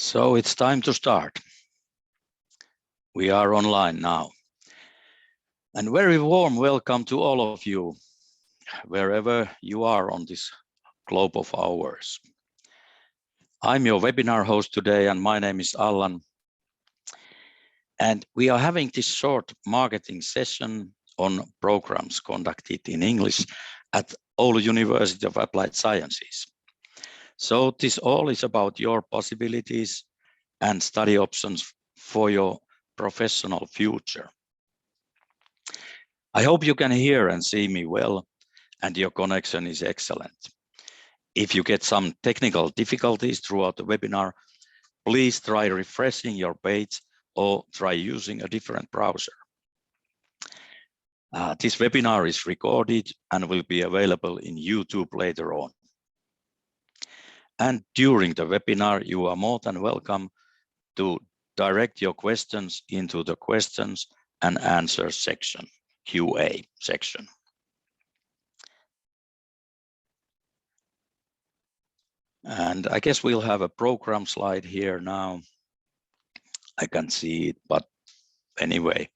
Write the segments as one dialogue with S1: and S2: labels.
S1: So it's time to start. We are online now. And very warm welcome to all of you, wherever you are on this globe of ours. I'm your webinar host today, and my name is Allan. And we are having this short marketing session on programs conducted in English at Oulu University of Applied Sciences. So this all is about your possibilities and study options for your professional future. I hope you can hear and see me well and your connection is excellent. If you get some technical difficulties throughout the webinar, please try refreshing your page or try using a different browser. This webinar is recorded and will be available in YouTube later on. And during the webinar, you are more than welcome to direct your questions into the questions and answers section, QA section. And I guess we'll have a program slide here now. I can see it, but anyway,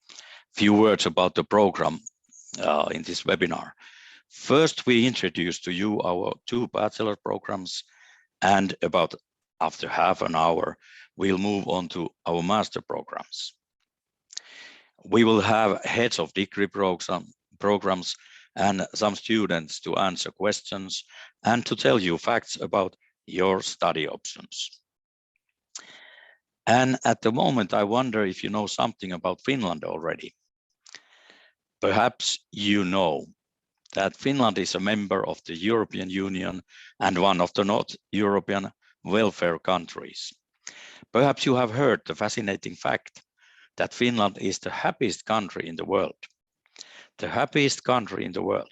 S1: few words about the program in this webinar. First, we introduce to you our two bachelor programs, and about after half an hour, we'll move on to our master programs. We will have heads of degree programs and some students to answer questions and to tell you facts about your study options. And at the moment, I wonder if you know something about Finland already. Perhaps you know that Finland is a member of the European Union and one of the North European welfare countries. Perhaps you have heard the fascinating fact that Finland is the happiest country in the world. The happiest country in the world.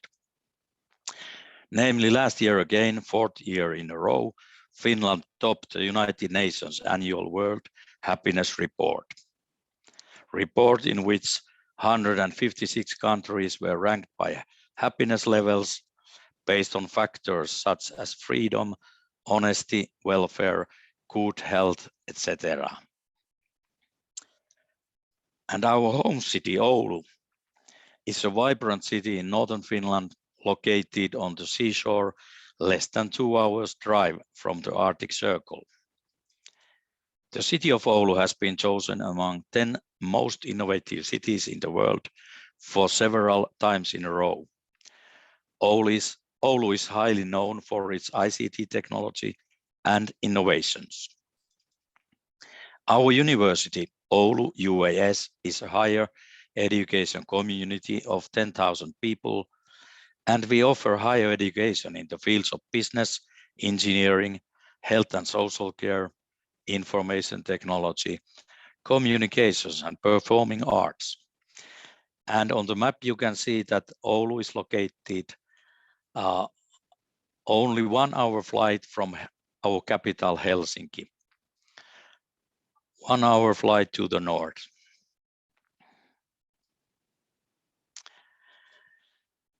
S1: Namely, last year again, fourth year in a row, Finland topped the United Nations annual World Happiness Report. Report in which 156 countries were ranked by happiness levels based on factors such as freedom, honesty, welfare, good health, etc. And our home city, Oulu, is a vibrant city in northern Finland, located on the seashore, less than 2 hours drive from the Arctic Circle. The city of Oulu has been chosen among 10 most innovative cities in the world for several times in a row. Oulu is highly known for its ICT technology and innovations. Our university, Oulu UAS, is a higher education community of 10,000 people, and we offer higher education in the fields of business, engineering, health and social care, information technology, communications, and performing arts. And on the map, you can see that Oulu is located only 1 hour flight from our capital, Helsinki. 1 hour flight to the north.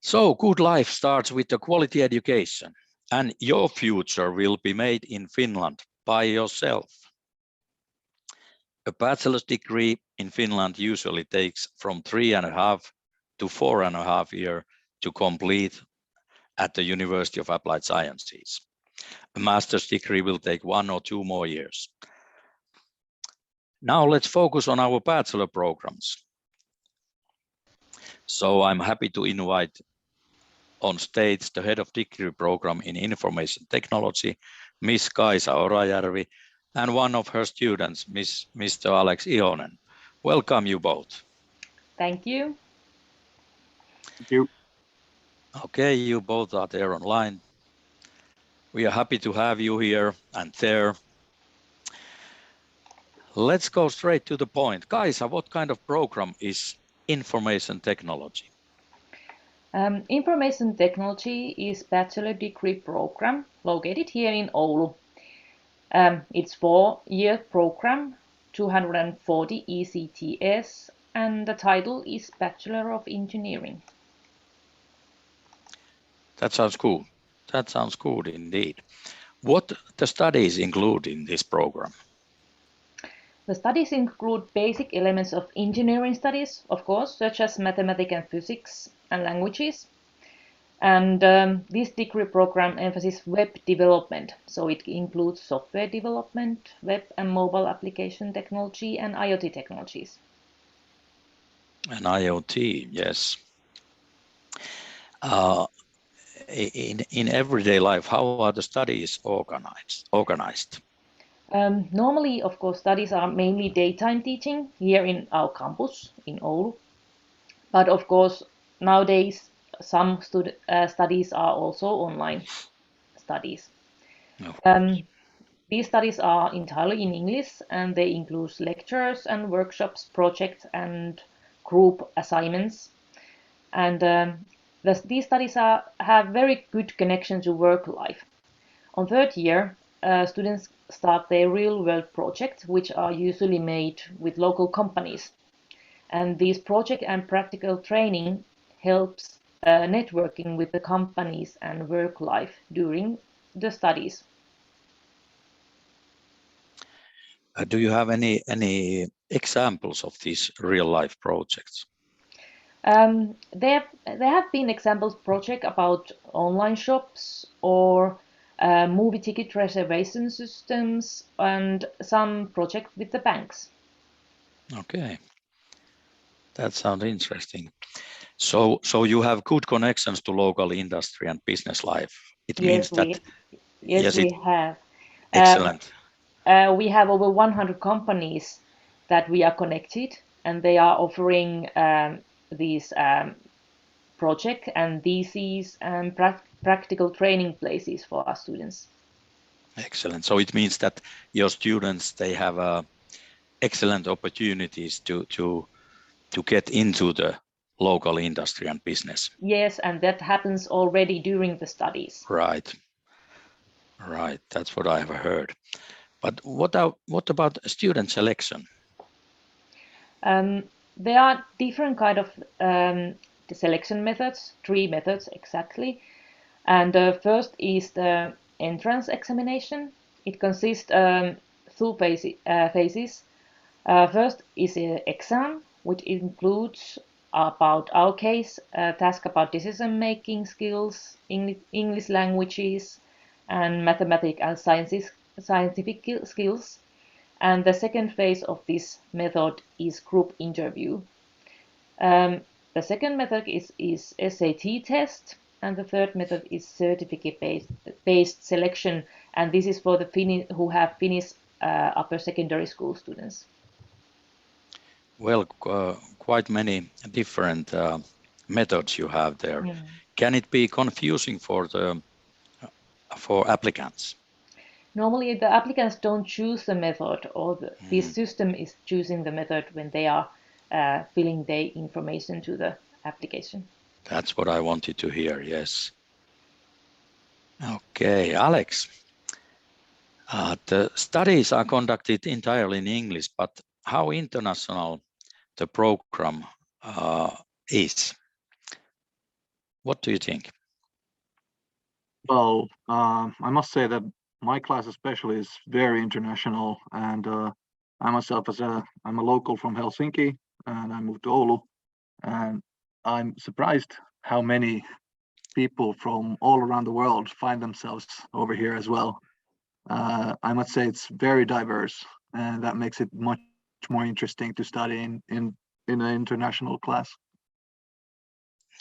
S1: So good life starts with a quality education, and your future will be made in Finland by yourself. A bachelor's degree in Finland usually takes from 3.5 to 4.5 years to complete at the University of Applied Sciences. A master's degree will take 1 or 2 more years. Now let's focus on our bachelor programs. So I'm happy to invite on stage the head of degree program in information technology, Miss Kaisa Orajärvi, and one of her students, Mr. Alex Ihonen. Welcome you both.
S2: Thank you.
S3: Thank you.
S1: Okay, you both are there online. We are happy to have you here and there. Let's go straight to the point. Kaisa, what kind of program is information technology?
S2: Information technology is bachelor degree program located here in Oulu. It's 4-year program, 240 ECTS, and the title is Bachelor of Engineering.
S1: That sounds cool. That sounds good indeed. What the studies include in this program?
S2: The studies include basic elements of engineering studies, of course, such as mathematics and physics and languages. And this degree program emphasizes web development, so it includes software development, web and mobile application technology, and IoT technologies.
S1: And IoT, yes. In everyday life, how are the studies organized?
S2: Normally, of course, studies are mainly daytime teaching here in our campus in Oulu. But of course, nowadays, some studies are also online studies. These studies are entirely in English, and they include lectures and workshops, projects, and group assignments. And these studies have very good connection to work life. On third year, students start their real-world projects, which are usually made with local companies. And this project and practical training helps networking with the companies and work life during the studies.
S1: Do you have any examples of these real life projects?
S2: There have been examples project about online shops or movie ticket reservation systems and some project with the banks.
S1: Okay, that sounds interesting. So you have good connections to local industry and business life. It means that
S2: yes, we have.
S1: Excellent.
S2: We have over 100 companies that we are connected, and they are offering these project and theses and practical training places for our students.
S1: Excellent. So it means that your students, they have excellent opportunities to get into the local industry and business.
S2: Yes, and that happens already during the studies.
S1: Right. That's what I have heard. But what about student selection?
S2: There are different kind of selection methods, 3 methods exactly. And first is the entrance examination. It consists 2 phases. First is an exam, which includes about our case, task about decision-making skills, English languages, and mathematics and scientific skills. And the second phase of this method is group interview. The second method is SAT test, and the third method is certificate-based selection, and this is for the who have Finnish upper secondary school students.
S1: Well, quite many different methods you have there. Can it be confusing for applicants?
S2: Normally, the applicants don't choose the method, or this system is choosing the method when they are filling their information to the application.
S1: That's what I wanted to hear, yes. Okay, Alex. The studies are conducted entirely in English, but how international the program is? What do you think?
S3: Well, I must say that my class especially is very international, and I myself, I'm a local from Helsinki, and I moved to Oulu, and I'm surprised how many people from all around the world find themselves over here as well. I must say it's very diverse, and that makes it much more interesting to study in an international class.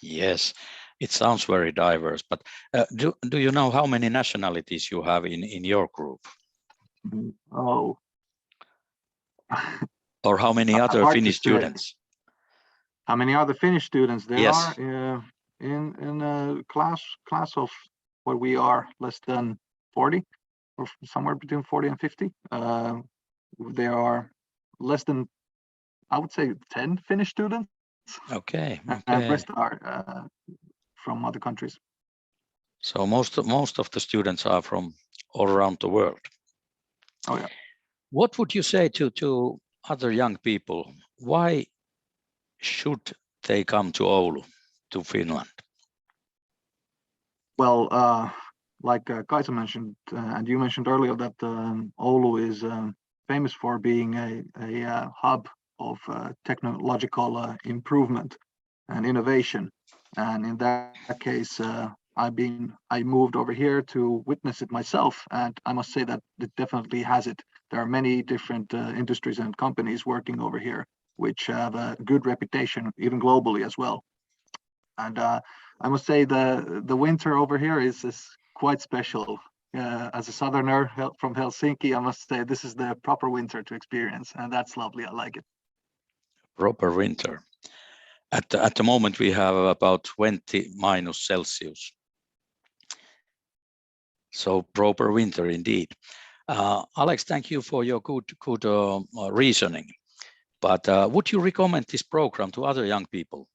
S1: Yes, it sounds very diverse, but do you know how many nationalities you have in your group?
S3: Oh.
S1: Or how many other Finnish students?
S3: How many other Finnish students there
S1: Yes.
S3: are in a class of what we are, less than 40, or somewhere between 40 and 50. There are less than, I would say, 10 Finnish students.
S1: Okay.
S3: And the rest are from other countries.
S1: So most of the students are from all around the world.
S3: Oh yeah.
S1: What would you say to other young people? Why should they come to Oulu, to Finland?
S3: Well, like Kaisa mentioned, and you mentioned earlier, that Oulu is famous for being a hub of technological improvement and innovation. And in that case, I moved over here to witness it myself, and I must say that it definitely has it. There are many different industries and companies working over here, which have a good reputation, even globally as well. And I must say the winter over here is quite special. As a southerner from Helsinki, I must say this is the proper winter to experience, and that's lovely. I like it.
S1: Proper winter. At the moment, we have about 20 minus Celsius. So proper winter indeed. Alex, thank you for your good reasoning. But would you recommend this program to other young people?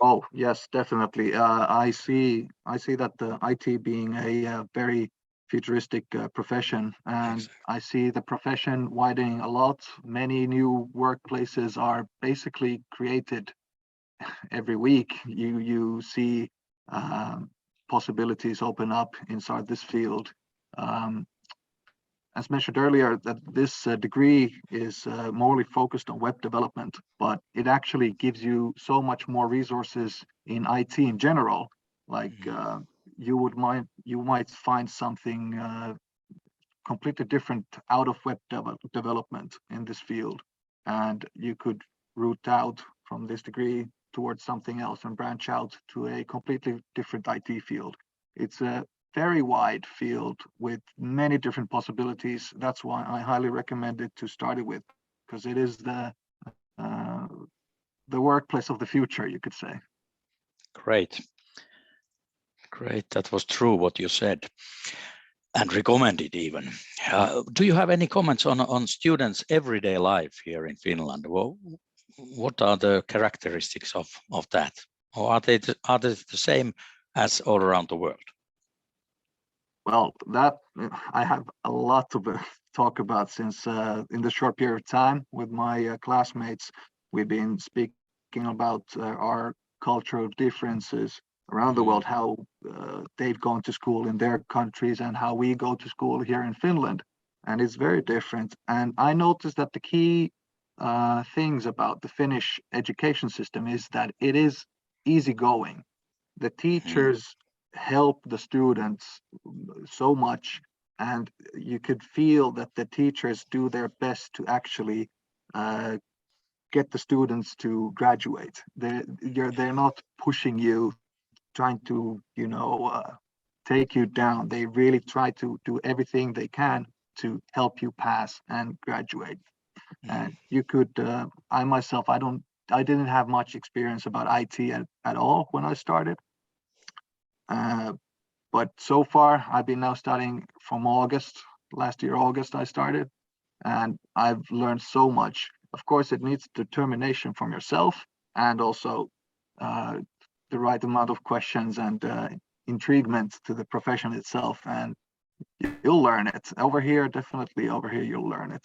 S3: Oh yes, definitely. I see that the IT being a very futuristic profession, and
S1: Exactly.
S3: I see the profession widening a lot. Many new workplaces are basically created every week. You see possibilities open up inside this field. As mentioned earlier, that this degree is morely focused on web development, but it actually gives you so much more resources in IT in general. Like you might find something completely different out of web development in this field, and you could root out from this degree towards something else and branch out to a completely different IT field. It's a very wide field with many different possibilities. That's why I highly recommend it to start it with, because it is the workplace of the future, you could say.
S1: Great. That was true what you said, and recommended even. Do you have any comments on students' everyday life here in Finland? Well, what are the characteristics of that? Or are they the same as all around the world?
S3: Well, that I have a lot to talk about, since in the short period of time with my classmates, we've been speaking about our cultural differences around the world, how they've gone to school in their countries and how we go to school here in Finland. And it's very different. And I noticed that the key things about the Finnish education system is that it is easygoing. The teachers help the students so much, and you could feel that the teachers do their best to actually get the students to graduate. They're not pushing you, trying to take you down. They really try to do everything they can to help you pass and graduate. And you could I myself, I didn't have much experience about IT at all when I started. But so far, I've been now studying from last year, August, I started, and I've learned so much. Of course, it needs determination from yourself, and also the right amount of questions and intriguement to the profession itself, and you'll learn it. Definitely over here, you'll learn it.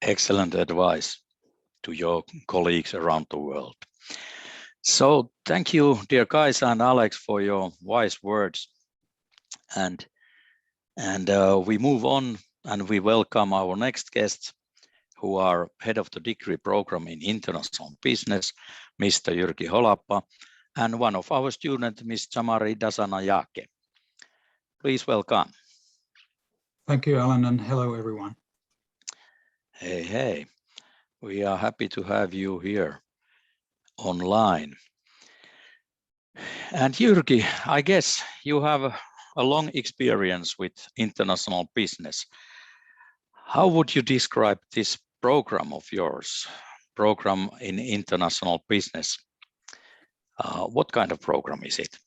S1: Excellent advice to your colleagues around the world. So thank you, dear guys and Alex, for your wise words. And we move on, and we welcome our next guests, who are head of the degree program in international business, Mr. Jyrki Holappa, and one of our students, Ms. Chamari Dasanayake. Please welcome.
S4: Thank you, Alan, and hello, everyone.
S1: Hey. We are happy to have you here online. And Jyrki, I guess you have a long experience with international business. How would you describe this program of yours, program in international business? What kind of program is it?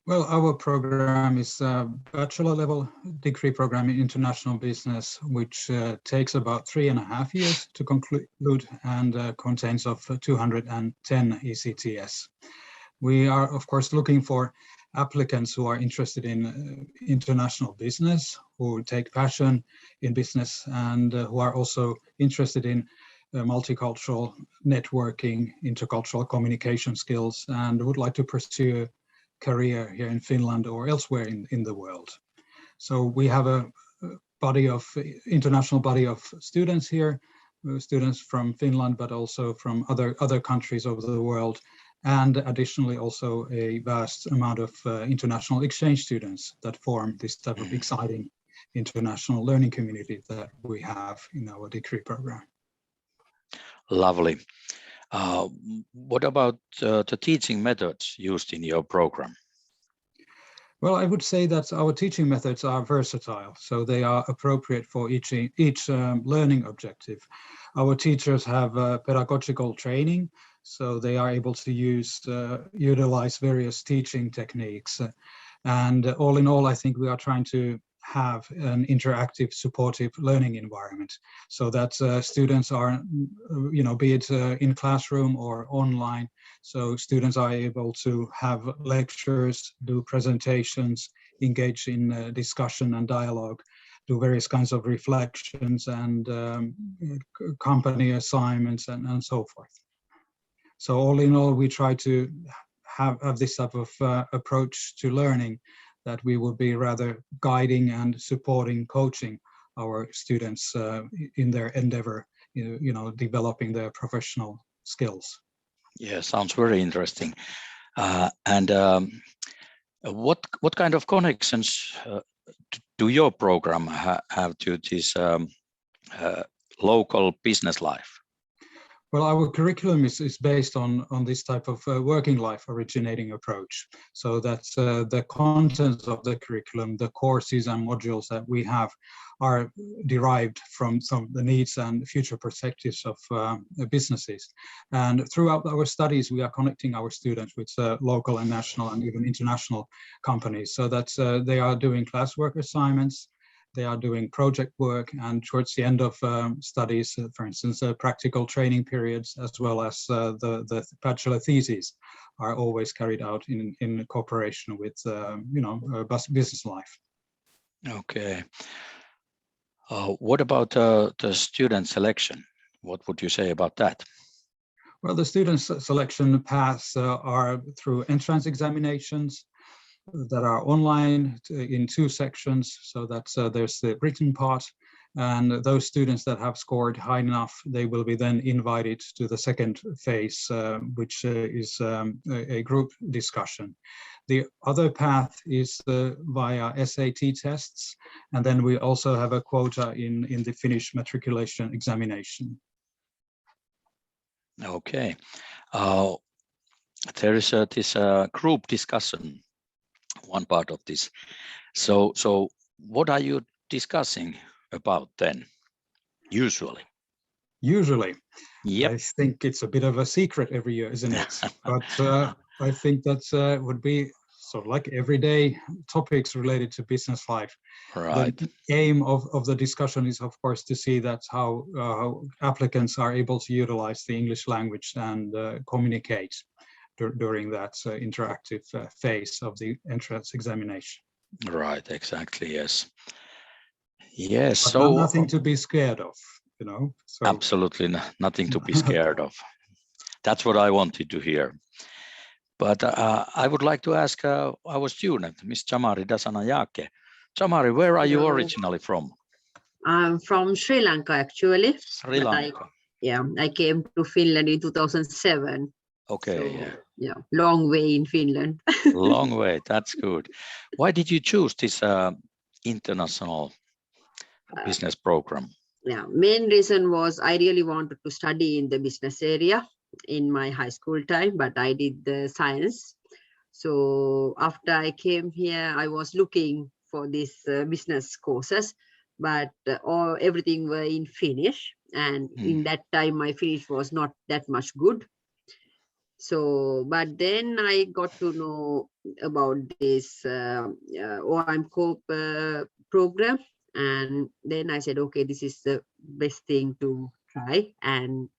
S4: Well, our program is a bachelor level degree program in international business, which takes about 3.5 years to conclude and contains of 210 ECTS. We are, of course, looking for applicants who are interested in international business, who take passion in business, and who are also interested in multicultural networking, intercultural communication skills, and would like to pursue career here in Finland or elsewhere in the world. So we have a international body of students here, students from Finland, but also from other countries over the world, and additionally also a vast amount of international exchange students that form this type of exciting international learning community that we have in our degree program.
S1: Lovely. What about the teaching methods used in your program?
S4: Well, I would say that our teaching methods are versatile, so they are appropriate for each learning objective. Our teachers have pedagogical training, so they are able to utilize various teaching techniques. And all in all, I think we are trying to have an interactive, supportive learning environment so that students are, be it in classroom or online, so students are able to have lectures, do presentations, engage in discussion and dialogue, do various kinds of reflections and company assignments and so forth. So all in all, we try to have this type of approach to learning, that we will be rather guiding and supporting, coaching our students in their endeavor, developing their professional skills.
S1: Yeah, sounds very interesting. What kind of connections do your program have to this local business life?
S4: Well, our curriculum is based on this type of working life originating approach. So that's the contents of the curriculum, the courses and modules that we have are derived from some of the needs and future perspectives of businesses. And throughout our studies, we are connecting our students with local and national and even international companies, so that they are doing classwork assignments, they are doing project work, and towards the end of studies, for instance, practical training periods, as well as the bachelor theses are always carried out in cooperation with, business life.
S1: Okay. What about the student selection? What would you say about that?
S4: Well, the student selection paths are through entrance examinations that are online in 2 sections. So that's there's the written part, and those students that have scored high enough, they will be then invited to the second phase, which is a group discussion. The other path is via SAT tests, and then we also have a quota in the Finnish matriculation examination.
S1: Okay. There is this group discussion, one part of this. So what are you discussing about then, usually?
S4: Usually,
S1: Yep.
S4: I think it's a bit of a secret every year, isn't it? But I think that would be sort of like everyday topics related to business life.
S1: Right.
S4: The aim of the discussion is, of course, to see that how applicants are able to utilize the English language and communicate during that interactive phase of the entrance examination.
S1: Right, exactly, yes. Yes,
S4: But
S1: so
S4: nothing to be scared of, So.
S1: absolutely nothing to be scared of. That's what I wanted to hear. But I would like to ask our student, Miss Chamari Dasanayake. Chamari, where are you originally from?
S5: I'm from Sri Lanka, actually.
S1: Sri Lanka.
S5: I came to Finland in 2007.
S1: Okay,
S5: so, yeah. Long way in Finland.
S1: Long way, that's good. Why did you choose this international business program?
S5: Main reason was I really wanted to study in the business area in my high school time, but I did the science. So after I came here, I was looking for these business courses, but everything were in Finnish, and in that time my Finnish was not that much good. So, but then I got to know about this oamk program, and then I said, okay, this is the best thing to try. And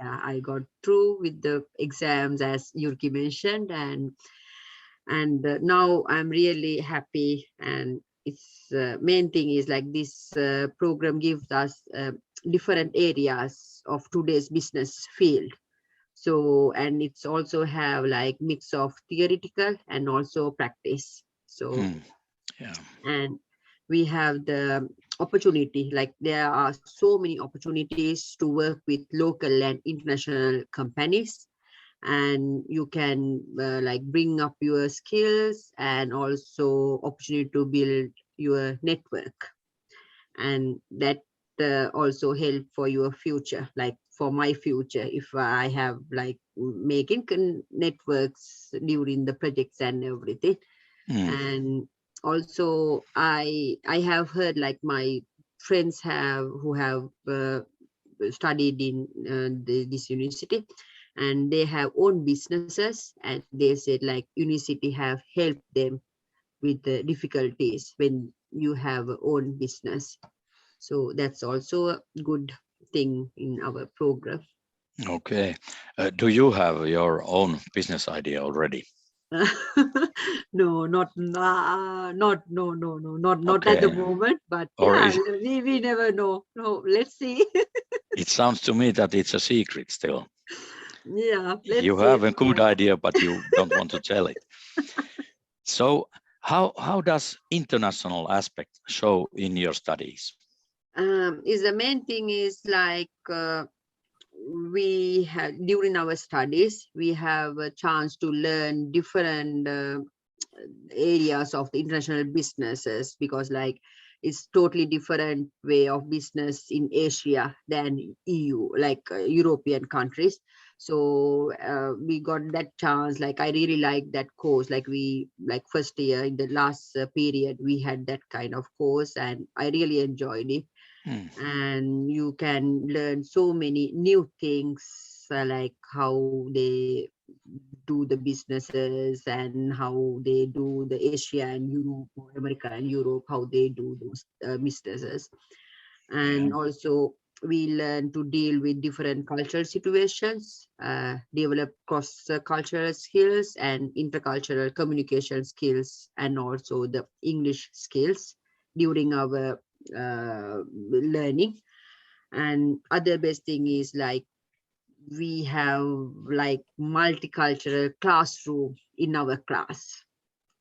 S5: I got through with the exams, as Jyrki mentioned, and now I'm really happy. And its main thing is like this program gives us different areas of today's business field. So, and it's also have like mix of theoretical and also practice. So, and we have the opportunity. Like there are so many opportunities to work with local and international companies, and you can like bring up your skills, and also opportunity to build your network, and that also help for your future. Like for my future, if I have like making networks during the projects and everything. And also I have heard like my friends who have studied in this university, and they have own businesses, and they said like university have helped them with the difficulties when you have a own business. So that's also a good thing in our program.
S1: Okay. Do you have your own business idea already?
S5: No, not at the
S1: Okay.
S5: moment, but
S1: Or
S5: yeah,
S1: is,
S5: we never know. No, let's see.
S1: it sounds to me that it's a secret still.
S5: Yeah, let's
S1: You
S5: see.
S1: have a good idea, but you don't want to tell it. So how does international aspect show in your studies?
S5: Is the main thing is like we have during our studies we have a chance to learn different areas of the international businesses, because like it's totally different way of business in Asia than EU, like European countries. So we got that chance. Like I really like that course. Like we like first year in the last period we had that kind of course, and I really enjoyed it. And you can learn so many new things, like how they do the businesses, and how they do the Asia and Europe, or America and Europe, how they do those businesses. And also we learn to deal with different cultural situations, develop cross-cultural skills and intercultural communication skills, and also the English skills during our learning. And other best thing is like we have like multicultural classroom in our class,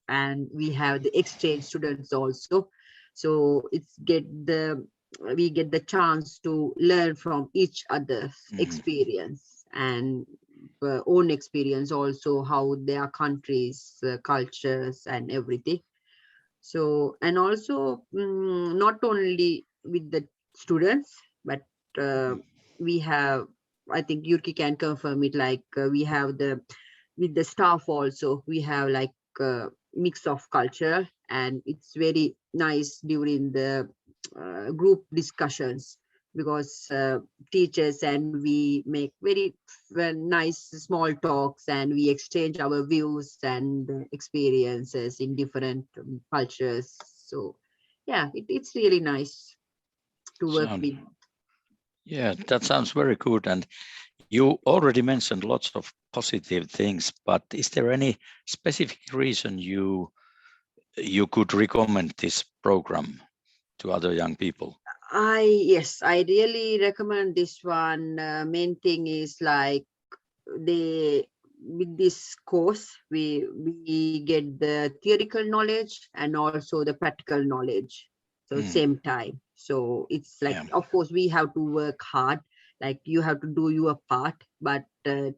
S5: and we have the exchange students also. So we get the chance to learn from each other's experience, and own experience also, how their countries cultures and everything. So, and also not only with the students, but we have, I think Yurki can confirm it, like we have with the staff also, we have like a mix of culture, and it's very nice during the group discussions, because teachers and we make very nice small talks, and we exchange our views and experiences in different cultures. So yeah, it's really nice to work with.
S1: Yeah, that sounds very good. And you already mentioned lots of positive things, but is there any specific reason you could recommend this program to other young people?
S5: Yes, I really recommend this one. Main thing is like with this course we get the theoretical knowledge and also the practical knowledge, so same time. So it's like, of course we have to work hard, like you have to do your part, but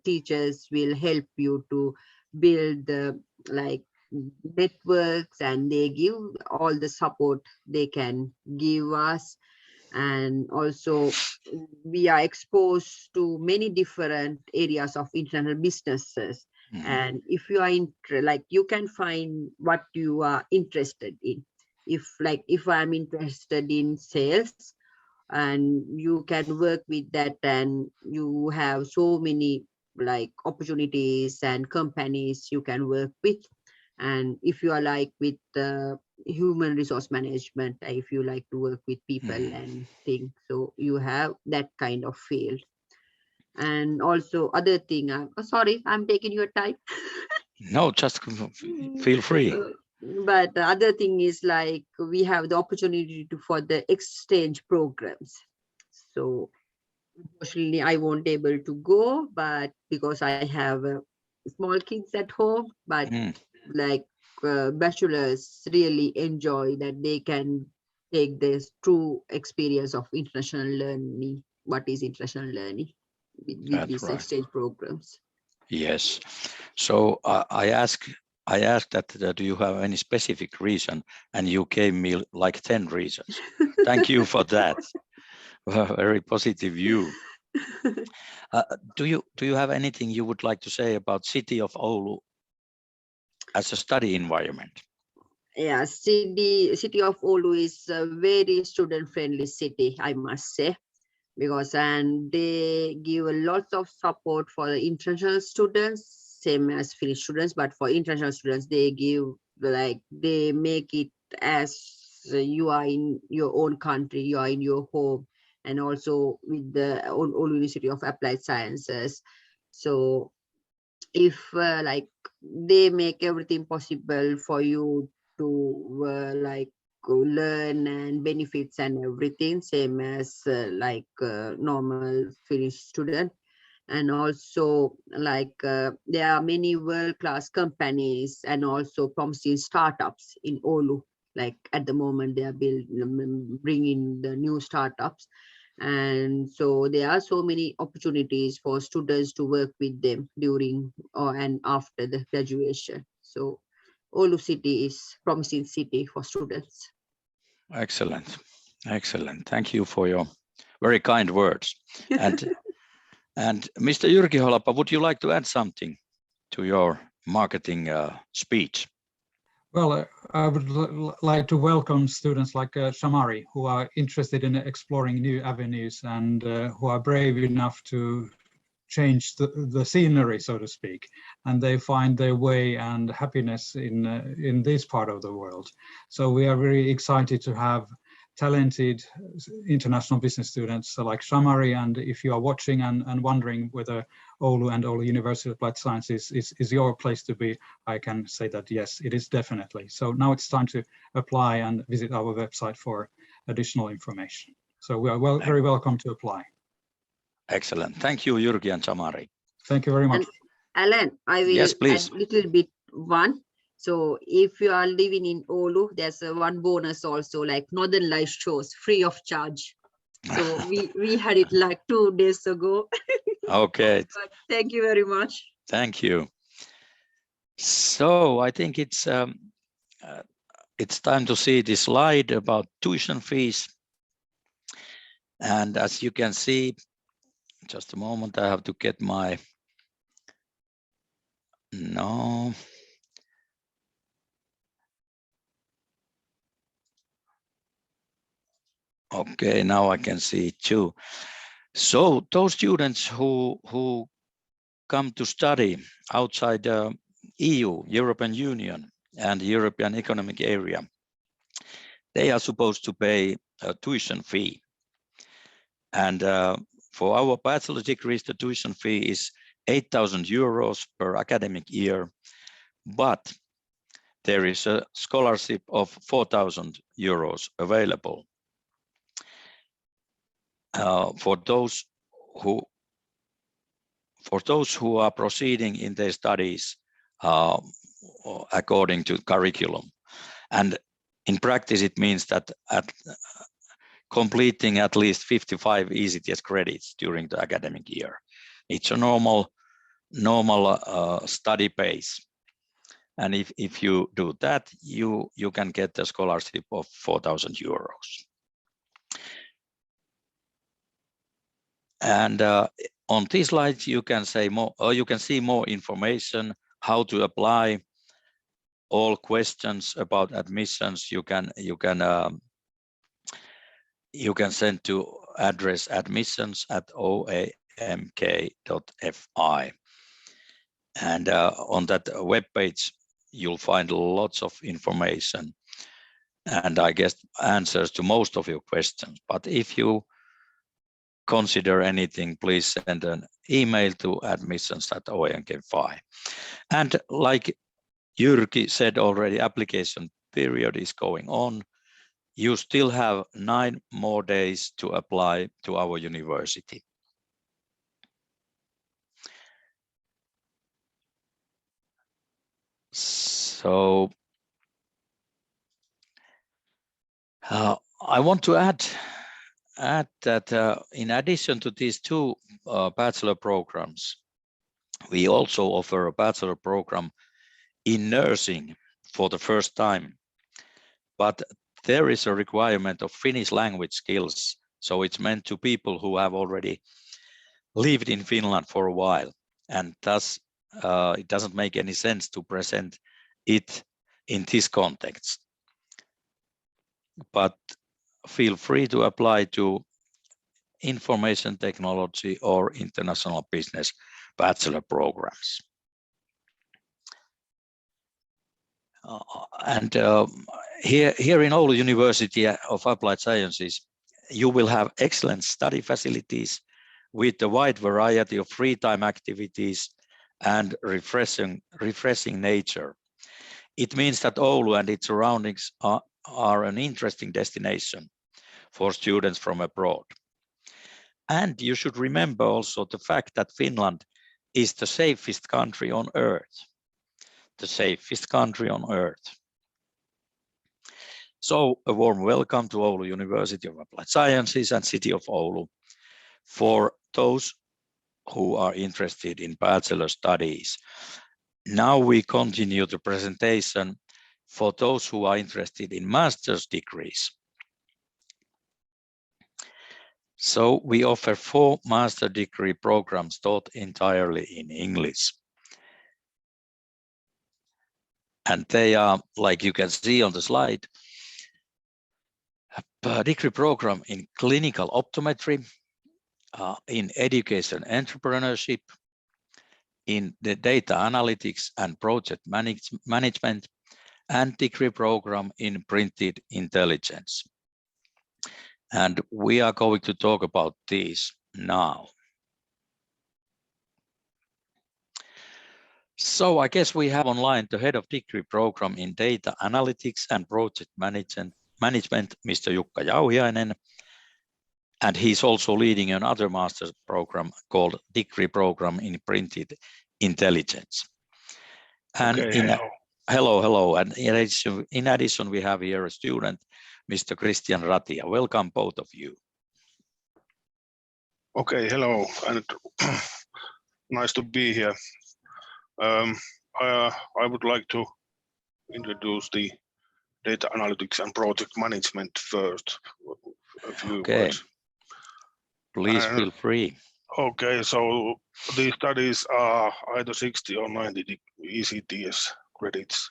S5: teachers will help you to build the like networks, and they give all the support they can give us. And also we are exposed to many different areas of international businesses. And if you are like you can find what you are interested in. If I'm interested in sales, and you can work with that, and you have so many like opportunities and companies you can work with. And if you are like with human resource management, if you like to work with people and things, so you have that kind of field. And also other thing, sorry, I'm taking your time.
S1: No, just feel free.
S5: But the other thing is like we have the opportunity for the exchange programs. So unfortunately I won't able to go, but because I have small kids at home. But like bachelors really enjoy that they can take this true experience of international learning. What is international learning with these exchange programs?
S1: Yes. So I asked that do you have any specific reason, and you gave me like 10 reasons. Thank you for that. Very positive view. Do you have anything you would like to say about city of Oulu as a study environment?
S5: Yeah, city of Oulu is a very student friendly city, I must say, because and they give a lot of support for the international students, same as Finnish students, but for international students they give, like, they make it as you are in your own country, you are in your home, and also with the Oulu University of Applied Sciences. So if like they make everything possible for you to like learn and benefits and everything, same as like normal Finnish student. And also like there are many world-class companies and also promising startups in Oulu. Like at the moment they are bringing the new startups, and so there are so many opportunities for students to work with them during or and after the graduation. So Oulu city is promising city for students.
S1: Excellent. Excellent. Thank you for your very kind words. And Mr. Jyrki Holapa, would you like to add something to your marketing speech?
S4: Well, I would like to welcome students like Shamari, who are interested in exploring new avenues and who are brave enough to change the scenery, so to speak, and they find their way and happiness in this part of the world. So we are very excited to have talented international business students like Shamari, and if you are watching and wondering whether Oulu and Oulu University of Applied Sciences is your place to be, I can say that yes, it is definitely. So now it's time to apply and visit our website for additional information. So we are very welcome to apply.
S1: Excellent. Thank you, Jyrki and Shamari.
S4: Thank you very much.
S5: And Alan, I will
S1: Yes, please.
S5: add a little bit one. So if you are living in Oulu, there's one bonus also, like Northern Light shows free of charge. So we had it like 2 days ago.
S1: Okay.
S5: But thank you very much.
S1: Thank you. So I think it's time to see this slide about tuition fees. And as you can see, just a moment, I have to get my, no. Okay, now I can see it too. So those students who come to study outside the EU, European Union, and the European Economic Area, they are supposed to pay a tuition fee. And for our bachelor degrees, the tuition fee is 8,000 euros per academic year, but there is a scholarship of 4,000 euros available. For those who are proceeding in their studies according to curriculum. And in practice, it means that completing at least 55 ECTS credits during the academic year. It's a normal study pace. And if you do that, you can get a scholarship of 4,000 euros. And on these slides, you can say more, or you can see more information, how to apply, all questions about admissions. You can send to address admissions@oamk.fi. And on that web page, you'll find lots of information and I guess answers to most of your questions. But if you consider anything, please send an email to admissions@oamk.fi. And like Jyrki said already, application period is going on. You still have 9 more days to apply to our university. So I want to add that in addition to these two bachelor programs, we also offer a bachelor program in nursing for the first time. But there is a requirement of Finnish language skills. So it's meant to people who have already lived in Finland for a while. And thus, it doesn't make any sense to present it in this context. But feel free to apply to information technology or international business bachelor programs. Here in Oulu University of Applied Sciences, you will have excellent study facilities with a wide variety of free time activities and refreshing nature. It means that Oulu and its surroundings are an interesting destination for students from abroad. And you should remember also the fact that Finland is the safest country on earth. The safest country on earth. So a warm welcome to Oulu University of Applied Sciences and City of Oulu for those who are interested in bachelor studies. Now we continue the presentation for those who are interested in master's degrees. So we offer 4 master degree programs taught entirely in English. And they are, like you can see on the slide, a degree program in clinical optometry, in education entrepreneurship, in the data analytics and project management, and degree program in printed intelligence. And we are going to talk about these now. So I guess we have online the head of degree program in data analytics and project management, Mr. Jukka Jauhiainen. And he's also leading another master's program called degree program in printed intelligence. And
S6: okay,
S1: hello. And in addition, we have here a student, Mr. Christian Ratia. Welcome, both of you.
S6: Okay, hello, and nice to be here. I would like to introduce the data analytics and project management first. A few words.
S1: Please feel free.
S6: Okay, so these studies are either 60 or 90 ECTS credits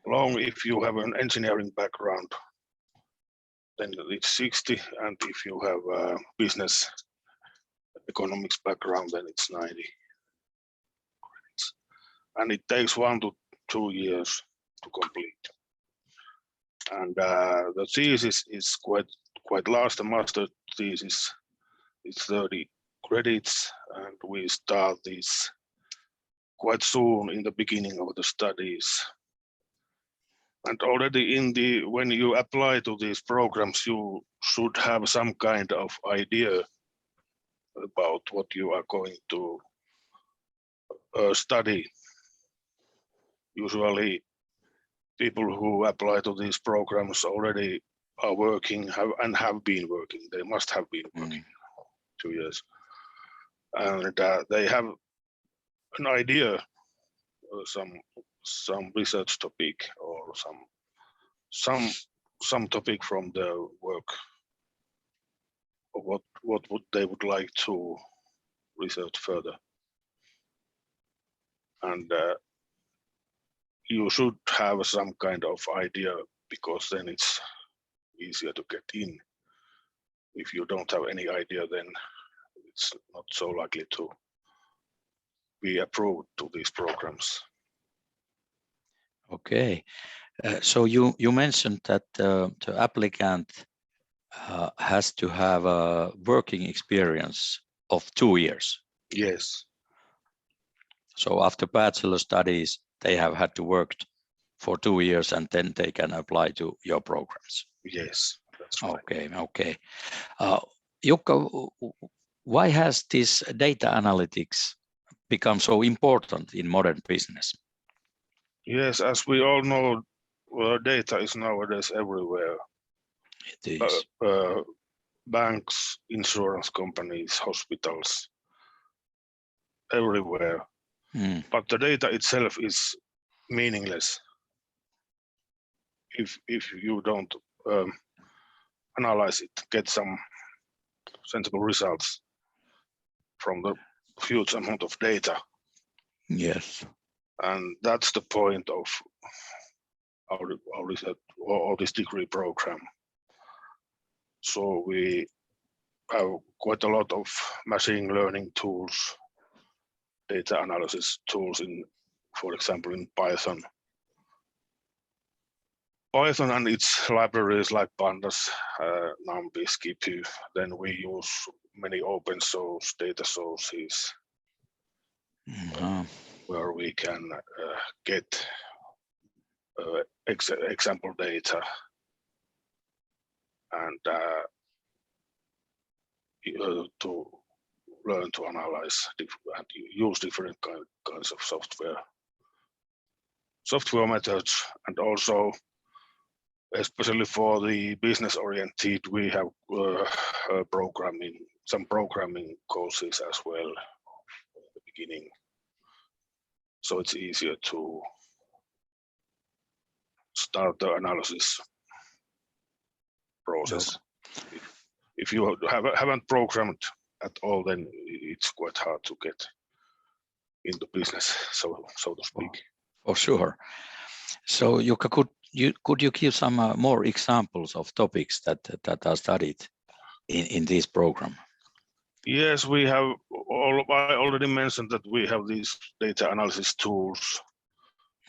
S6: long. If you have an engineering background, then it's 60, and if you have a business economics background, then it's 90 credits. And it takes 1 to 2 years to complete. And the thesis is quite large. The master thesis is 30 credits, and we start this quite soon in the beginning of the studies. And already when you apply to these programs, you should have some kind of idea about what you are going to study. Usually people who apply to these programs already are working and have been working. They must have been working 2 years. And they have an idea, some research topic or some topic from their work, or what they would like to research further. And you should have some kind of idea, because then it's easier to get in. If you don't have any idea, then it's not so likely to be approved to these programs.
S1: Okay, so you mentioned that the applicant has to have a working experience of 2 years.
S6: Yes.
S1: So after bachelor studies, they have had to work for 2 years, and then they can apply to your programs.
S6: Yes, that's right.
S1: Okay. Jukka, why has this data analytics become so important in modern business?
S6: Yes, as we all know, data is nowadays everywhere.
S1: These.
S6: Banks, insurance companies, hospitals, everywhere. But the data itself is meaningless if you don't analyze it, get some sensible results from the huge amount of data.
S1: Yes.
S6: And that's the point of our this degree program. So we have quite a lot of machine learning tools, data analysis tools in, for example, in Python. Python and its libraries like Pandas, NumPy, Skippy. Then we use many open source data sources where we can get example data and to learn to analyze and use different kinds of software methods, and also especially for the business oriented, we have some programming courses as well at the beginning, so it's easier to start the analysis process. If you haven't programmed at all, then it's quite hard to get into business, so to speak.
S1: For sure. So Jukka, could you give some more examples of topics that are studied in this program?
S6: Yes, we have. I already mentioned that we have these data analysis tools,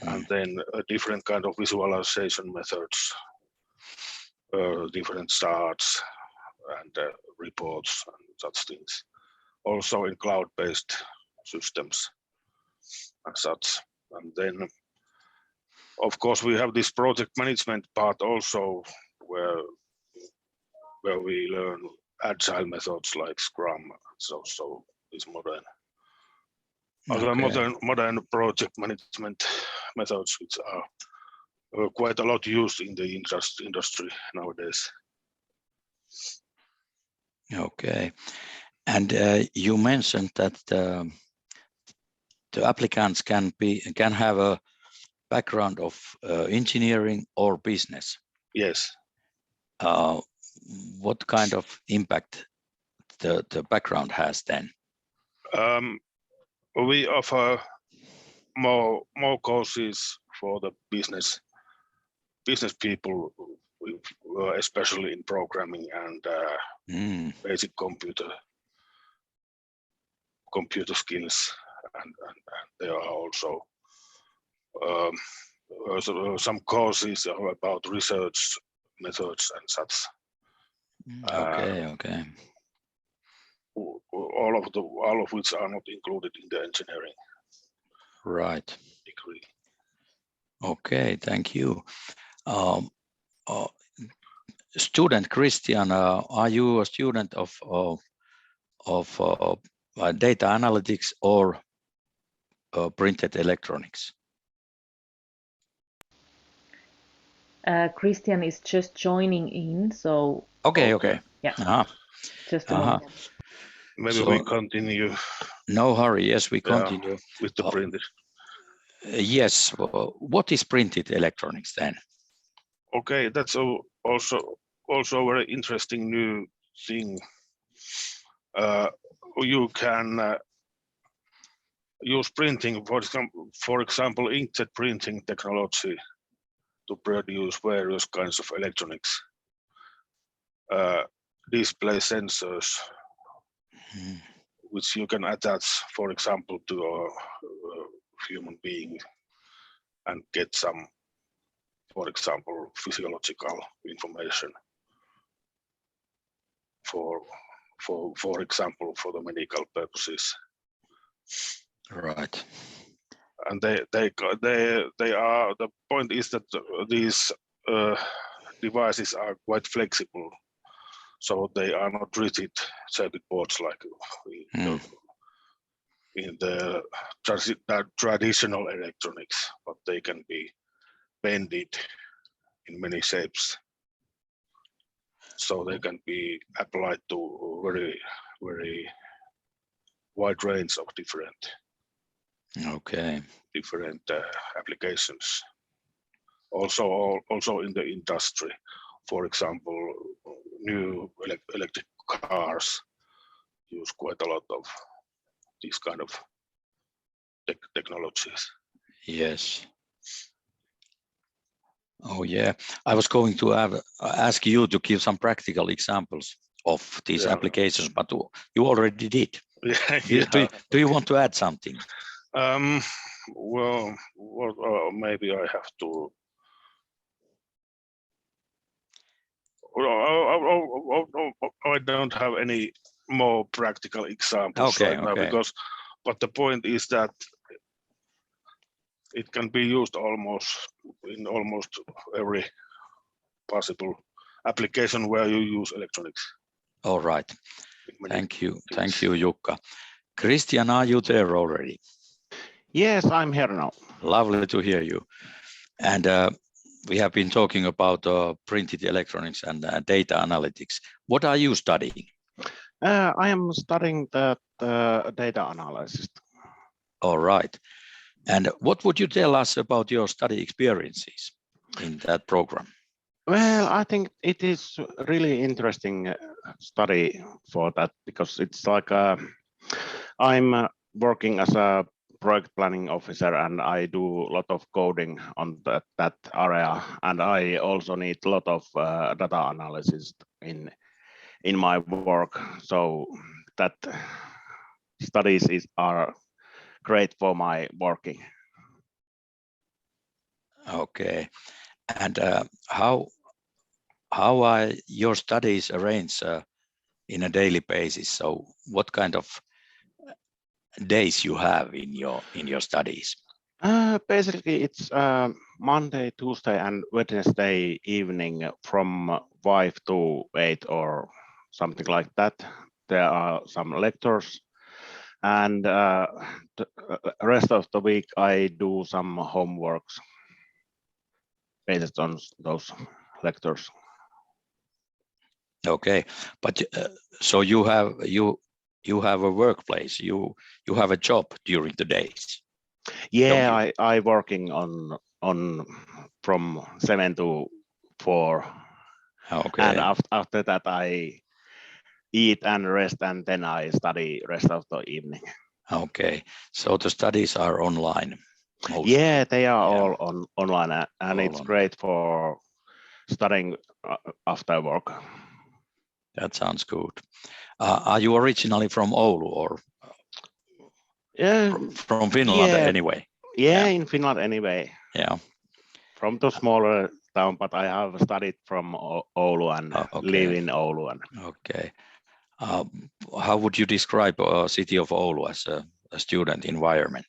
S6: and then different kind of visualization methods, different charts and reports and such things. Also in cloud-based systems and such. And then, of course, we have this project management part also, where we learn agile methods like Scrum. So these modern project management methods, which are quite a lot used in the industry nowadays.
S1: Okay, and you mentioned that the applicants can have a background of engineering or business.
S6: Yes.
S1: What kind of impact the background has then?
S6: We offer more courses for the business people, especially in programming and basic computer skills, and there are also some courses about research methods and such.
S1: Okay.
S6: All of which are not included in the engineering
S1: Right.
S6: degree.
S1: Okay, thank you. Student Christian, are you a student of data analytics or printed electronics?
S2: Christian is just joining in, so.
S1: Okay.
S2: Yeah. Just a moment.
S6: Maybe we continue.
S1: No hurry. Yes, we continue
S6: with the printed.
S1: Yes. What is printed electronics then? Okay,
S6: that's also a very interesting new thing. You can use printing, for example, inkjet printing technology to produce various kinds of electronics, display sensors, which you can attach, for example, to a human being and get some, for example, physiological information for example, for the medical purposes.
S1: Right.
S6: And they are, the point is that these devices are quite flexible, so they are not rigid circuit boards like in the traditional electronics, but they can be bended in many shapes. so they can be applied to very wide range of different applications. Also in the industry, for example, new electric cars use quite a lot of these kind of technologies.
S1: Yes. Oh yeah, I was going to ask you to give some practical examples of these applications, but you already did. Do you want to add something?
S6: Well, maybe I have to. I don't have any more practical examples right now, because, but the point is that it can be used in almost every possible application where you use electronics.
S1: All right. Thank you, Jukka. Christian, are you there already?
S7: Yes, I'm here now.
S1: Lovely to hear you. And we have been talking about printed electronics and data analytics. What are you studying?
S7: I am studying the data analysis.
S1: All right. And what would you tell us about your study experiences in that program?
S7: Well, I think it is really interesting study for that, because it's like I'm working as a project planning officer, and I do a lot of coding on that area, and I also need a lot of data analysis in my work. So that studies are great for my working.
S1: Okay. And how are your studies arranged in a daily basis? So what kind of days you have in your studies?
S7: Basically, it's Monday, Tuesday, and Wednesday evening from 5 to 8 or something like that. There are some lectures, and the rest of the week I do some homeworks based on those lectures.
S1: Okay, but so you have a workplace. You have a job during the days.
S7: Yeah, I working on from 7 to 4.
S1: Okay.
S7: And after that I eat and rest, and then I study rest of the evening.
S1: Okay, so the studies are online mostly.
S7: Yeah, they are all online, and it's great for studying after work.
S1: That sounds good. Are you originally from Oulu or from Finland anyway?
S7: Yeah, in Finland anyway.
S1: Yeah.
S7: From the smaller town, but I have studied from Oulu and live in Oulu.
S1: Okay. How would you describe a city of Oulu as a student environment?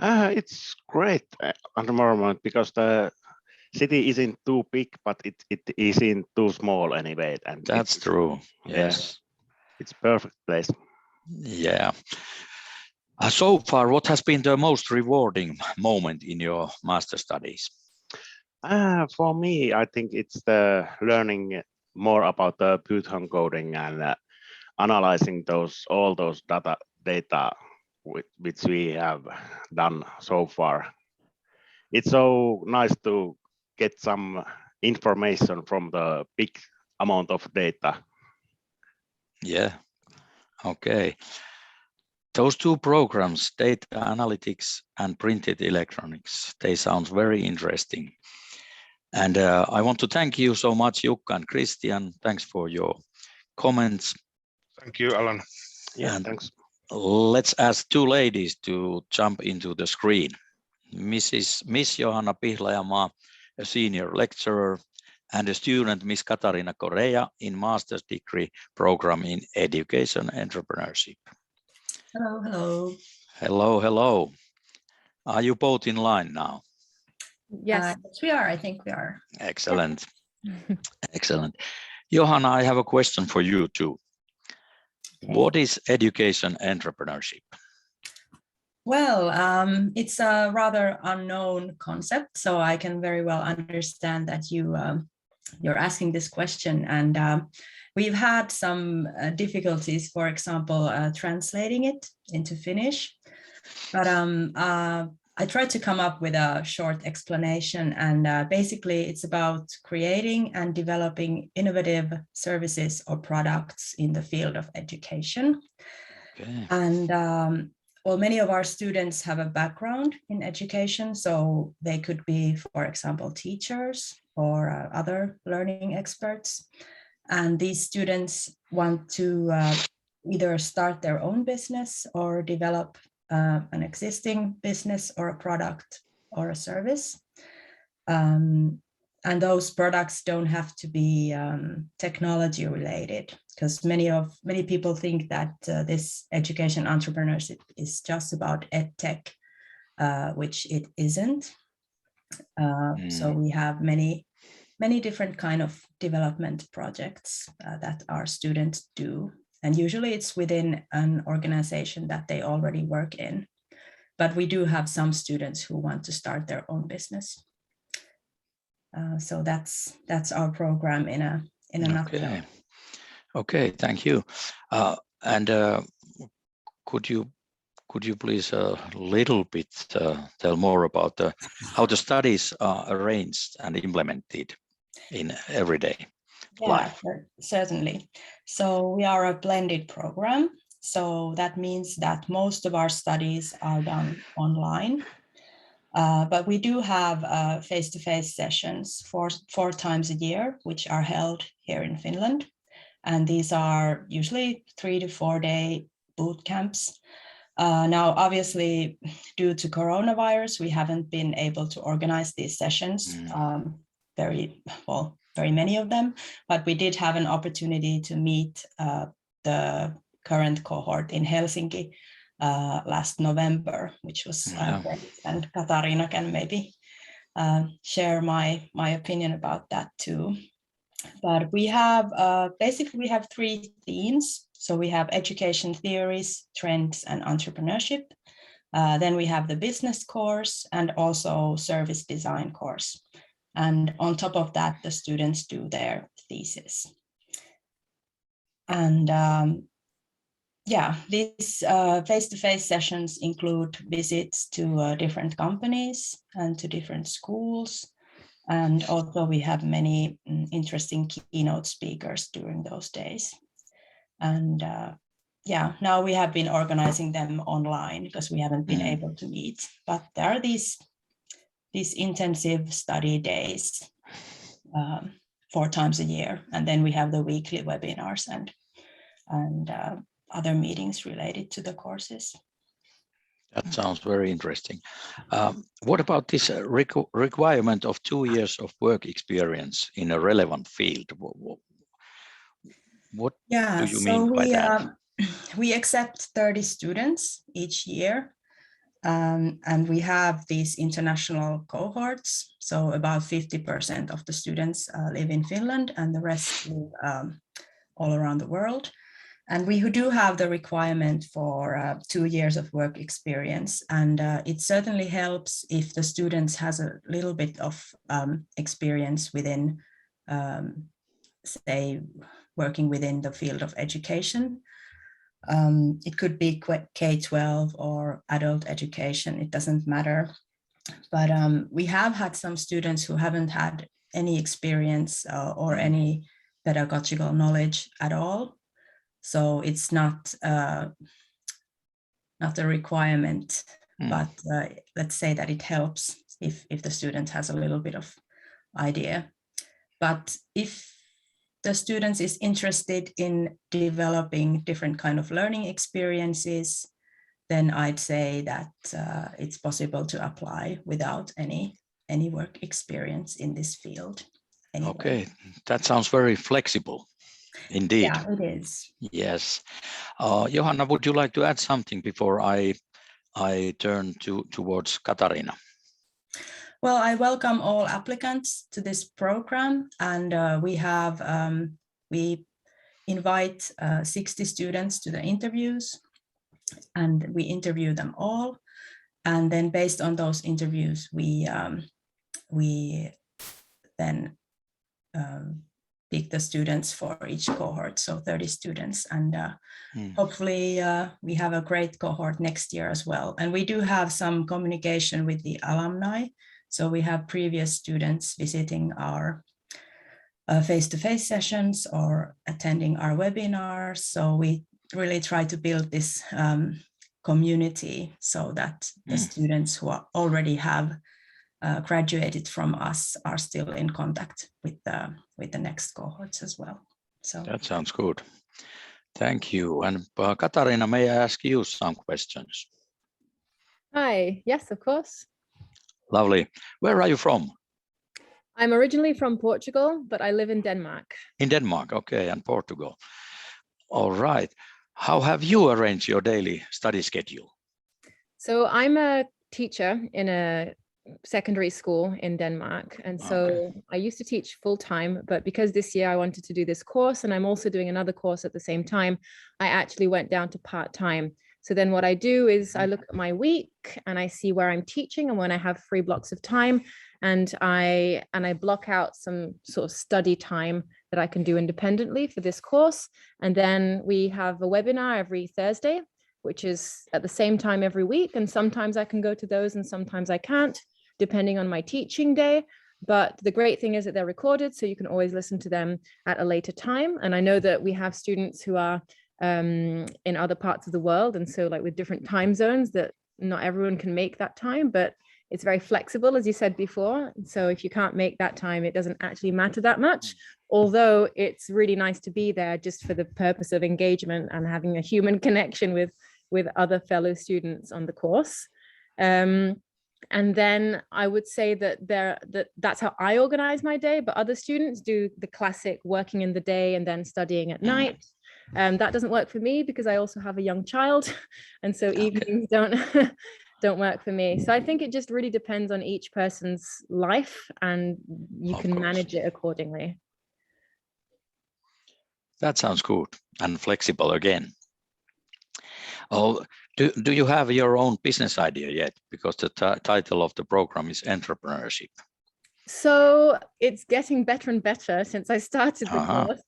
S7: It's great environment, because the city isn't too big, but it isn't too small anyway. And
S1: that's true. Yes.
S7: It's perfect place.
S1: Yeah. So far, what has been the most rewarding moment in your master studies?
S7: For me, I think it's the learning more about the Python coding and analyzing all those data which we have done so far. It's so nice to get some information from the big amount of data.
S1: Yeah. Okay. Those two programs, data analytics and printed electronics, they sound very interesting. And I want to thank you so much, Jukka and Christian. Thanks for your comments.
S6: Thank you, Alan.
S7: Yeah, and thanks.
S1: Let's ask two ladies to jump into the screen. Miss Johanna Pihlajamaa, a senior lecturer, and a student, Miss Katarina Correa, in master's degree program in education entrepreneurship.
S8: Hello, hello.
S1: Hello, hello. Are you both in line now?
S8: Yes, we are. I think we are.
S1: Excellent. Excellent. Johanna, I have a question for you too. Okay. What is education entrepreneurship?
S8: Well, it's a rather unknown concept, so I can very well understand that you you're asking this question, and we've had some difficulties, for example, translating it into Finnish. But I tried to come up with a short explanation, and basically it's about creating and developing innovative services or products in the field of education.
S1: Okay.
S8: And well, many of our students have a background in education, so they could be, for example, teachers or other learning experts. And these students want to either start their own business or develop an existing business or a product or a service. And those products don't have to be technology related, because many people think that this education entrepreneurship is just about EdTech, which it isn't. So we have many different kind of development projects that our students do. And usually it's within an organization that they already work in. But we do have some students who want to start their own business. So that's our program in a nutshell.
S1: Okay, thank you. And could you please a little bit tell more about how the studies are arranged and implemented in everyday life?
S8: Certainly. So we are a blended program. So that means that most of our studies are done online. But we do have face-to-face sessions four times a year, which are held here in Finland. And these are usually 3 to 4 day boot camps. Now, obviously, due to coronavirus, we haven't been able to organize these sessions, very many of them, but we did have an opportunity to meet the current cohort in Helsinki last November, which was great. And Katarina can maybe share my opinion about that too. But we have basically we have 3 themes. So we have education theories, trends, and entrepreneurship. Then we have the business course and also service design course. And on top of that, the students do their thesis. And these face-to-face sessions include visits to different companies and to different schools. And also we have many interesting keynote speakers during those days. And now we have been organizing them online because we haven't been able to meet. But there are these intensive study days 4 times a year. And then we have the weekly webinars and other meetings related to the courses.
S1: That sounds very interesting. What about this requirement of 2 years of work experience in a relevant field? What do you mean by that?
S8: We accept 30 students each year, and we have these international cohorts. So about 50% of the students live in Finland, and the rest live all around the world. And we do have the requirement for 2 years of work experience. And it certainly helps if the students has a little bit of experience within, say, working within the field of education. It could be K-12 or adult education, it doesn't matter. But we have had some students who haven't had any experience or any pedagogical knowledge at all. So it's not a requirement, but let's say that it helps if the student has a little bit of idea. But if the student is interested in developing different kind of learning experiences, then I'd say that it's possible to apply without any work experience in this field. Anyway.
S1: Okay, that sounds very flexible. Indeed.
S8: Yeah, it is.
S1: Yes. Johanna, would you like to add something before I turn towards Katarina?
S8: Well, I welcome all applicants to this program, and we invite 60 students to the interviews, and we interview them all. And then based on those interviews, we then pick the students for each cohort, so 30 students, and hopefully we have a great cohort next year as well. And we do have some communication with the alumni, so we have previous students visiting our face-to-face sessions or attending our webinars. So we really try to build this community so that the students who already have graduated from us are still in contact with the next cohorts as well. So
S1: that sounds good. Thank you. And Katarina, may I ask you some questions?
S9: Hi, yes, of course.
S1: Lovely. Where are you from?
S9: I'm originally from Portugal, but I live in Denmark.
S1: In Denmark, okay, and Portugal. All right. How have you arranged your daily study schedule?
S9: So I'm a teacher in a secondary school in Denmark. And so I used to teach full time, but because this year I wanted to do this course and I'm also doing another course at the same time, I actually went down to part-time. So then what I do is I look at my week and I see where I'm teaching and when I have free blocks of time, and I block out some sort of study time that I can do independently for this course. And then we have a webinar every Thursday, which is at the same time every week. And sometimes I can go to those and sometimes I can't, depending on my teaching day. But the great thing is that they're recorded, so you can always listen to them at a later time. And I know that we have students who are in other parts of the world, and so like with different time zones, that not everyone can make that time, but it's very flexible, as you said before. So if you can't make that time, it doesn't actually matter that much, although it's really nice to be there just for the purpose of engagement and having a human connection with other fellow students on the course. And then I would say that that's how I organize my day, but other students do the classic working in the day and then studying at night. That doesn't work for me because I also have a young child, and so evenings don't work for me. So I think it just really depends on each person's life, and you can manage it accordingly.
S1: That sounds good and flexible again. Oh, do you have your own business idea yet? Because the title of the program is entrepreneurship.
S9: So it's getting better and better since I started the course.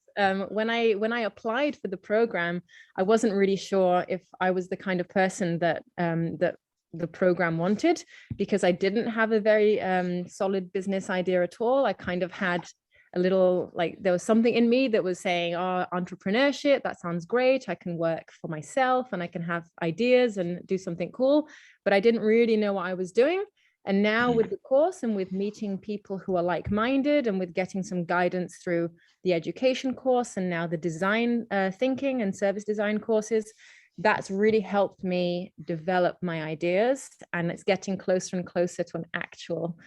S9: When I applied for the program, I wasn't really sure if I was the kind of person that that the program wanted, because I didn't have a very solid business idea at all. I kind of had a little, like, there was something in me that was saying, oh, entrepreneurship, that sounds great. I can work for myself and I can have ideas and do something cool, but I didn't really know what I was doing. And now with the course and with meeting people who are like-minded and with getting some guidance through the education course and now the design thinking and service design courses, that's really helped me develop my ideas, and it's getting closer and closer to an actual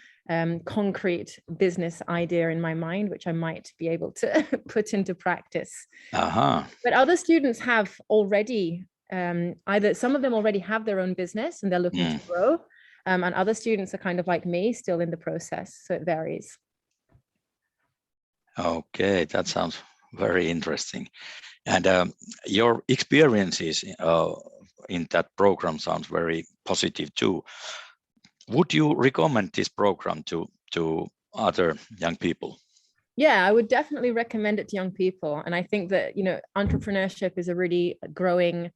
S9: concrete business idea in my mind, which I might be able to put into practice. But other students have already, either some of them already have their own business and they're looking to grow, and other students are kind of like me, still in the process, so it varies.
S1: Okay, that sounds very interesting. And your experiences in that program sounds very positive too. Would you recommend this program to other young people?
S9: Yeah, I would definitely recommend it to young people. And I think that, you know, entrepreneurship is a really growing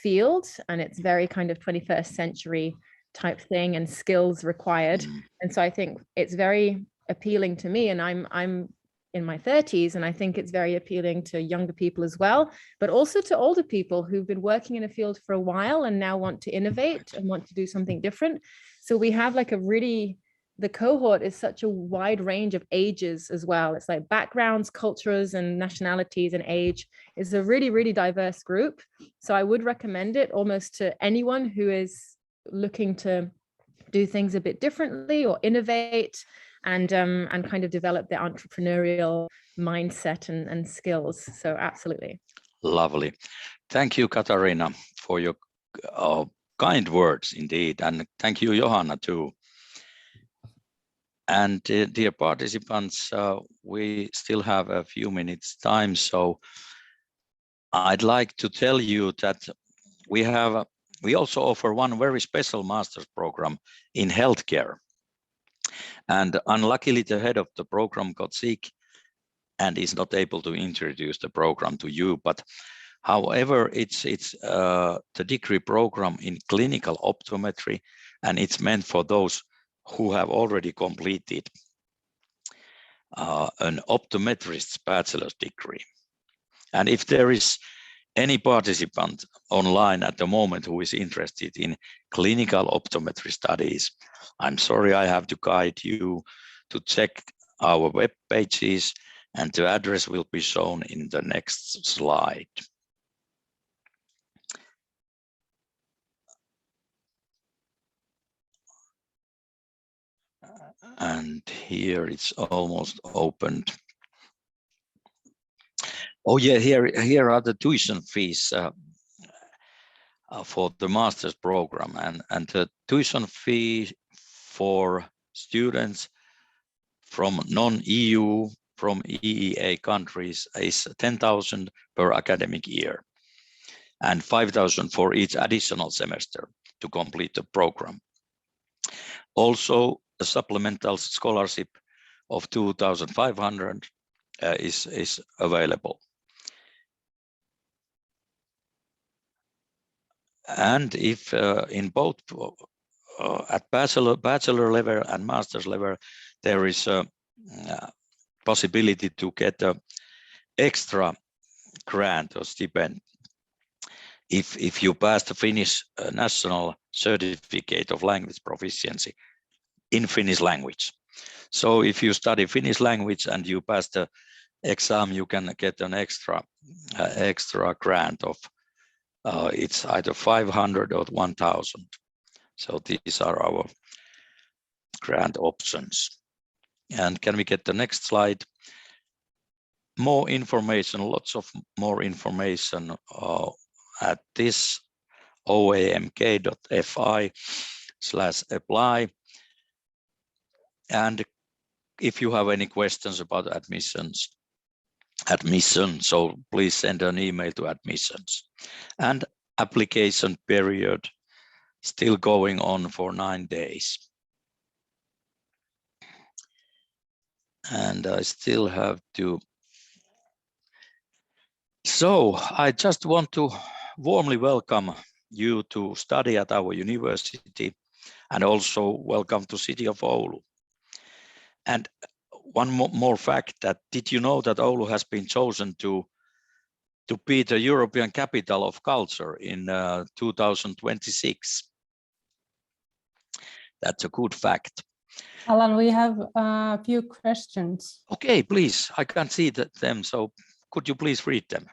S9: field, and it's very kind of 21st century type thing and skills required. And so I think it's very appealing to me, and I'm in my 30s, and I think it's very appealing to younger people as well, but also to older people who've been working in a field for a while and now want to innovate and want to do something different. So we have like the cohort is such a wide range of ages as well. It's like backgrounds, cultures, and nationalities, and age is a really, really diverse group. So I would recommend it almost to anyone who is looking to do things a bit differently or innovate and kind of develop their entrepreneurial mindset and skills. So absolutely.
S1: Lovely. Thank you, Katarina, for your kind words indeed. And thank you, Johanna, too. And dear participants, we still have a few minutes time. So I'd like to tell you that we also offer one very special master's program in healthcare. And unluckily, the head of the program got sick and is not able to introduce the program to you. But however, it's the degree program in clinical optometry, and it's meant for those who have already completed an optometrist's bachelor's degree. And if there is any participant online at the moment who is interested in clinical optometry studies, I'm sorry, I have to guide you to check our web pages, and the address will be shown in the next slide. And here it's almost opened. Oh yeah, here are the tuition fees for the master's program, and the tuition fee for students from non-EU, from EEA countries is 10,000 per academic year, and 5,000 for each additional semester to complete the program. Also, a supplemental scholarship of 2,500 is available. And if in both at bachelor level and master's level, there is a possibility to get an extra grant or stipend if you pass the Finnish national certificate of language proficiency in Finnish language. So if you study Finnish language and you pass the exam, you can get an extra grant of it's either 500 or 1,000. So these are our grant options. And can we get the next slide? More information, lots of more information at this oamk.fi/apply. And if you have any questions about admission, so please send an email to admissions. And application period still going on for 9 days. And I still have to. So I just want to warmly welcome you to study at our university, and also welcome to city of Oulu. And one more fact, that did you know that Oulu has been chosen to be the European Capital of Culture in 2026? That's a good fact.
S10: Alan, we have a few questions.
S1: Okay, please. I can't see them, so could you please read them?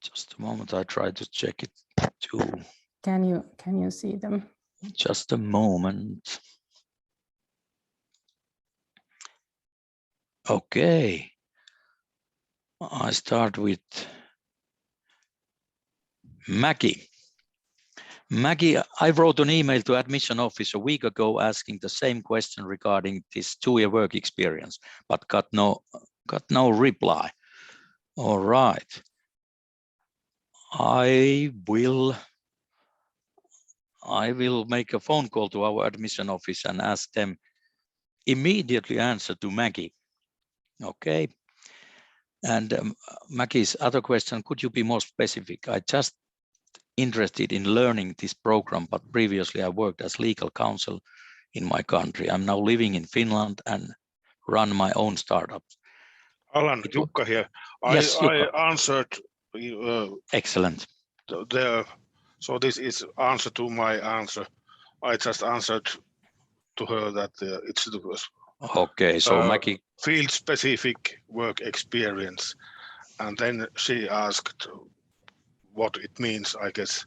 S1: Just a moment, I try to check it too.
S10: Can you see them?
S1: Just a moment. Okay. I start with Maggie. Maggie, I wrote an email to admission office a week ago asking the same question regarding this 2-year work experience, but got no reply. All right. I will make a phone call to our admission office and ask them immediately answer to Maggie. Okay. And Maggie's other question, could you be more specific? I just interested in learning this program, but previously I worked as legal counsel in my country. I'm now living in Finland and run my own startups.
S6: Alan, Jukka here.
S1: Yes, Jukka.
S6: I answered.
S1: Excellent.
S6: So this is answer to my answer. I just answered to her that it's the
S1: Okay, so Maggie.
S6: Field-specific work experience, and then she asked what it means, I guess.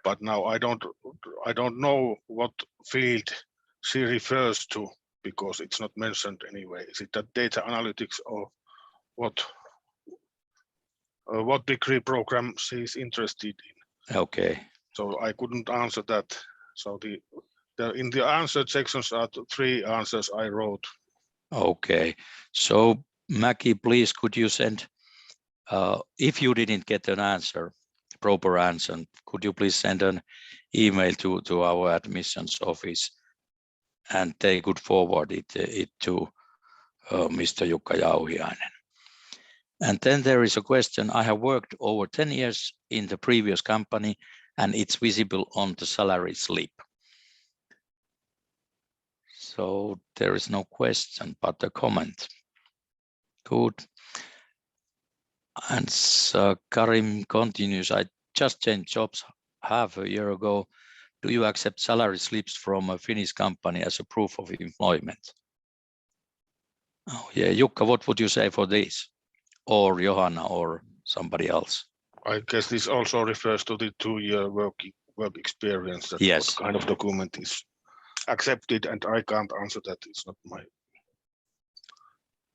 S6: But now I don't know what field she refers to, because it's not mentioned anyway. Is it that data analytics or what degree program she's interested in?
S1: Okay.
S6: So I couldn't answer that. So in the answer sections are 3 answers I wrote.
S1: Okay, so Maggie, please could you send, if you didn't get an answer, proper answer, could you please send an email to our admissions office, and they could forward it to Mr. Jukka Jauhiainen. And then there is a question. I have worked over 10 years in the previous company, and it's visible on the salary slip. So there is no question, but a comment. Good. And Karim continues, I just changed jobs half a year ago. Do you accept salary slips from a Finnish company as a proof of employment? Oh, yeah, Jukka, what would you say for this? Or Johanna or somebody else?
S6: I guess this also refers to the 2-year work experience. That
S1: Yes.
S6: what kind of document is accepted, and I can't answer that. It's not my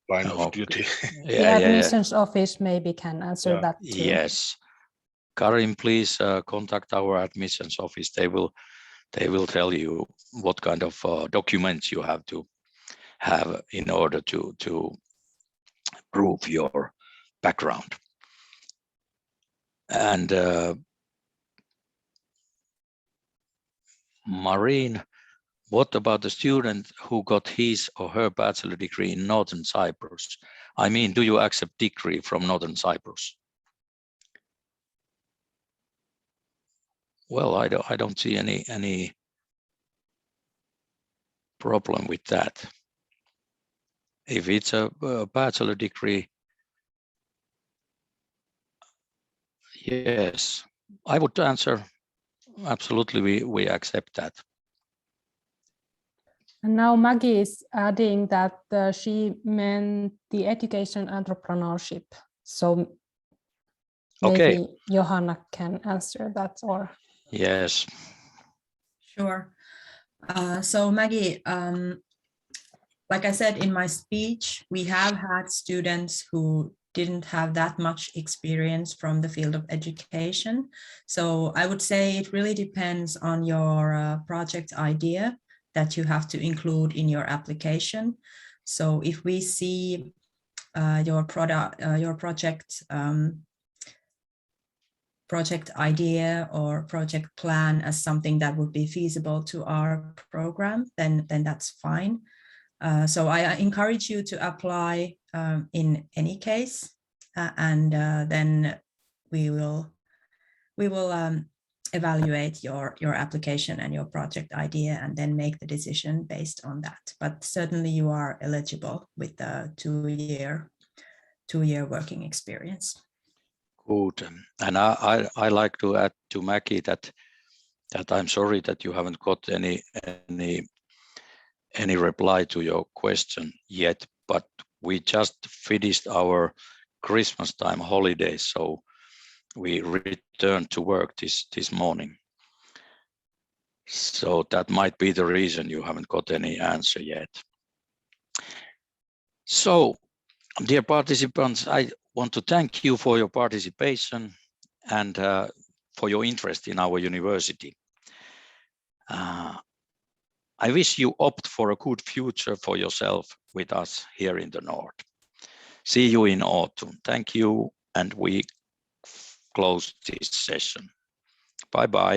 S6: line of duty.
S10: The admissions office maybe can answer that too.
S1: Yes. Karim, please contact our admissions office. They will tell you what kind of documents you have to have in order to prove your background. And Marine, what about the student who got his or her bachelor degree in Northern Cyprus? I mean, do you accept degree from Northern Cyprus? Well, I don't see any problem with that. If it's a bachelor degree, yes, I would answer absolutely. We accept that.
S10: And now Maggie is adding that she meant the education entrepreneurship. So maybe Johanna can answer that, or
S1: yes.
S8: Sure. So Maggie, like I said in my speech, we have had students who didn't have that much experience from the field of education. So I would say it really depends on your project idea that you have to include in your application. So if we see your project idea or project plan as something that would be feasible to our program, then that's fine. So I encourage you to apply in any case, and then we will evaluate your application and your project idea, and then make the decision based on that. But certainly you are eligible with the 2-year working experience.
S1: Good. And I like to add to Maggie that I'm sorry that you haven't got any reply to your question yet, but we just finished our Christmas time holidays, so we returned to work this morning. So that might be the reason you haven't got any answer yet. So, dear participants, I want to thank you for your participation and for your interest in our university. I wish you opt for a good future for yourself with us here in the North. See you in autumn. Thank you, and we close this session. Bye-bye.